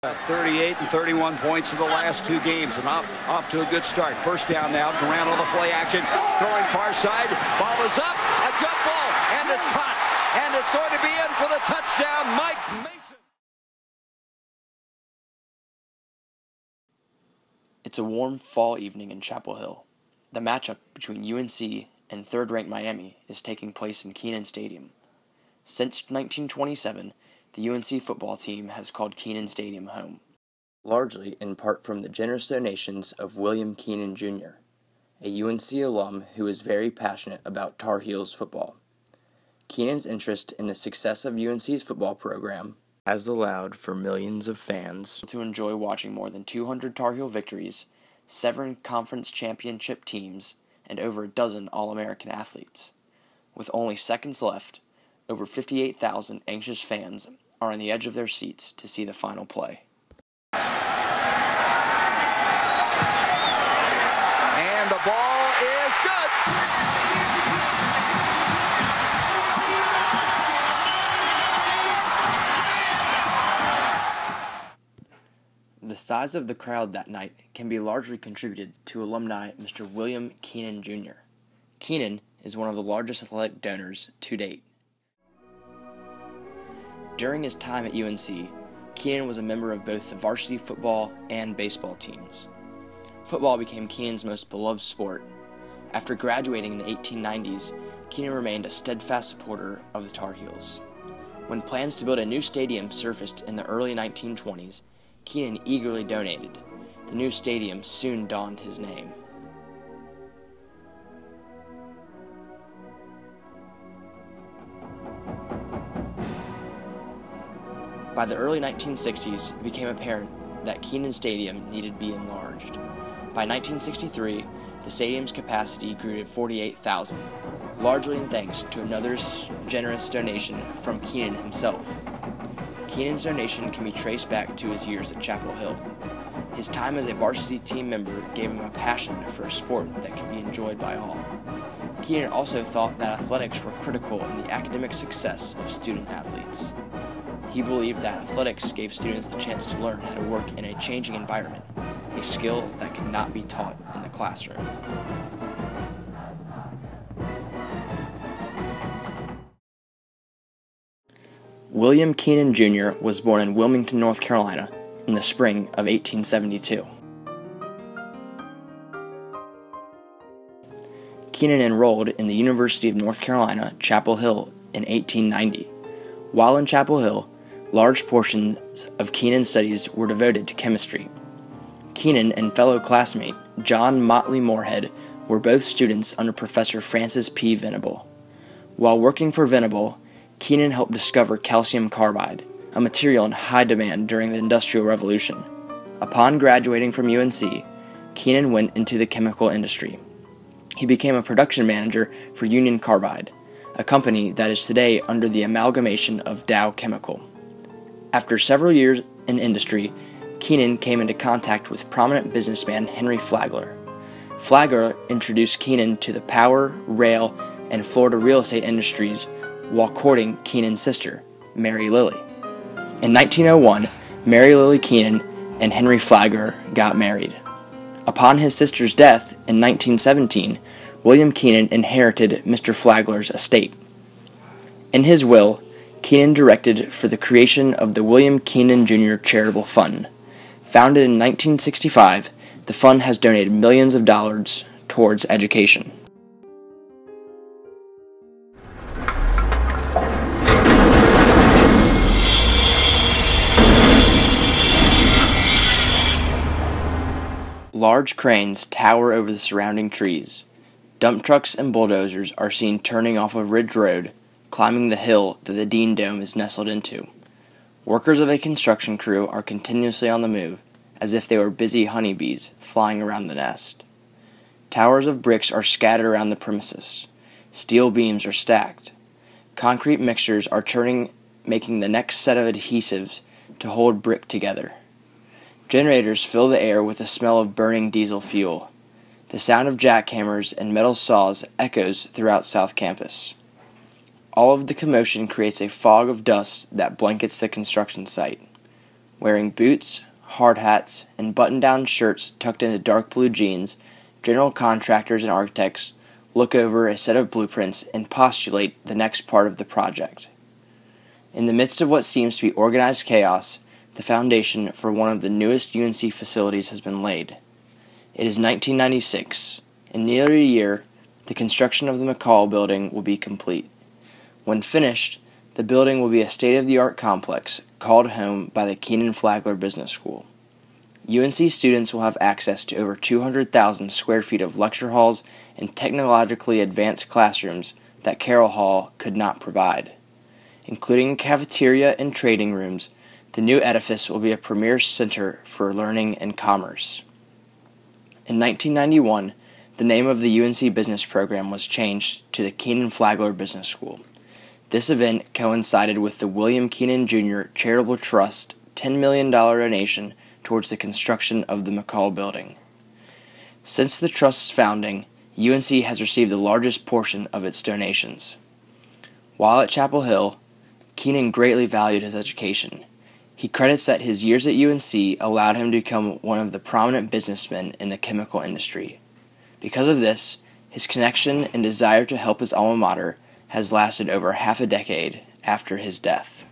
38 and 31 points in the last two games, and off to a good start. First down now. Durant on the play action, throwing far side. Ball is up, a jump ball, and it's caught, and it's going to be in for the touchdown. Mike Mason. It's a warm fall evening in Chapel Hill. The matchup between UNC and third-ranked Miami is taking place in Kenan Stadium. Since 1927, the UNC football team has called Kenan Stadium home, largely in part from the generous donations of William Kenan Jr., a UNC alum who is very passionate about Tar Heels football. Kenan's interest in the success of UNC's football program has allowed for millions of fans to enjoy watching more than 200 Tar Heel victories, 7 conference championship teams, and over a dozen All-American athletes. With only seconds left, over 58,000 anxious fans are on the edge of their seats to see the final play. And the ball is good. The size of the crowd that night can be largely contributed to alumni Mr. William Kenan Jr. Kenan is one of the largest athletic donors to date. During his time at UNC, Kenan was a member of both the varsity football and baseball teams. Football became Kenan's most beloved sport. After graduating in the 1890s, Kenan remained a steadfast supporter of the Tar Heels. When plans to build a new stadium surfaced in the early 1920s, Kenan eagerly donated. The new stadium soon donned his name. By the early 1960s, it became apparent that Kenan Stadium needed to be enlarged. By 1963, the stadium's capacity grew to 48,000, largely in thanks to another generous donation from Kenan himself. Kenan's donation can be traced back to his years at Chapel Hill. His time as a varsity team member gave him a passion for a sport that could be enjoyed by all. Kenan also thought that athletics were critical in the academic success of student athletes. He believed that athletics gave students the chance to learn how to work in a changing environment, a skill that could not be taught in the classroom. William Kenan Jr. was born in Wilmington, North Carolina, in the spring of 1872. Kenan enrolled in the University of North Carolina, Chapel Hill in 1890. While in Chapel Hill, large portions of Kenan's studies were devoted to chemistry. Kenan and fellow classmate John Motley Moorhead were both students under Professor Francis P. Venable. While working for Venable, Kenan helped discover calcium carbide, a material in high demand during the Industrial Revolution. Upon graduating from UNC, Kenan went into the chemical industry. He became a production manager for Union Carbide, a company that is today under the amalgamation of Dow Chemical. After several years in industry, Kenan came into contact with prominent businessman Henry Flagler. Flagler introduced Kenan to the power, rail, and Florida real estate industries while courting Kenan's sister, Mary Lily. In 1901, Mary Lily Kenan and Henry Flagler got married. Upon his sister's death in 1917, William Kenan inherited Mr. Flagler's estate. In his will, Kenan directed for the creation of the William Kenan Jr. Charitable Fund. Founded in 1965, the fund has donated millions of dollars towards education. Large cranes tower over the surrounding trees. Dump trucks and bulldozers are seen turning off of Ridge Road, climbing the hill that the Dean Dome is nestled into. Workers of a construction crew are continuously on the move, as if they were busy honeybees flying around the nest. Towers of bricks are scattered around the premises. Steel beams are stacked. Concrete mixers are churning, making the next set of adhesives to hold brick together. Generators fill the air with the smell of burning diesel fuel. The sound of jackhammers and metal saws echoes throughout South Campus. All of the commotion creates a fog of dust that blankets the construction site. Wearing boots, hard hats, and button-down shirts tucked into dark blue jeans, general contractors and architects look over a set of blueprints and postulate the next part of the project. In the midst of what seems to be organized chaos, the foundation for one of the newest UNC facilities has been laid. It is 1996. In nearly a year, the construction of the McCall building will be complete. When finished, the building will be a state-of-the-art complex called home by the Keenan Flagler Business School. UNC students will have access to over 200,000 square feet of lecture halls and technologically advanced classrooms that Carroll Hall could not provide. Including a cafeteria and trading rooms, the new edifice will be a premier center for learning and commerce. In 1991, the name of the UNC business program was changed to the Keenan Flagler Business School. This event coincided with the William Keenan Jr. Charitable Trust $10 million donation towards the construction of the McCall building. Since the trust's founding, UNC has received the largest portion of its donations. While at Chapel Hill, Keenan greatly valued his education. He credits that his years at UNC allowed him to become one of the prominent businessmen in the chemical industry. Because of this, his connection and desire to help his alma mater has lasted over half a decade after his death.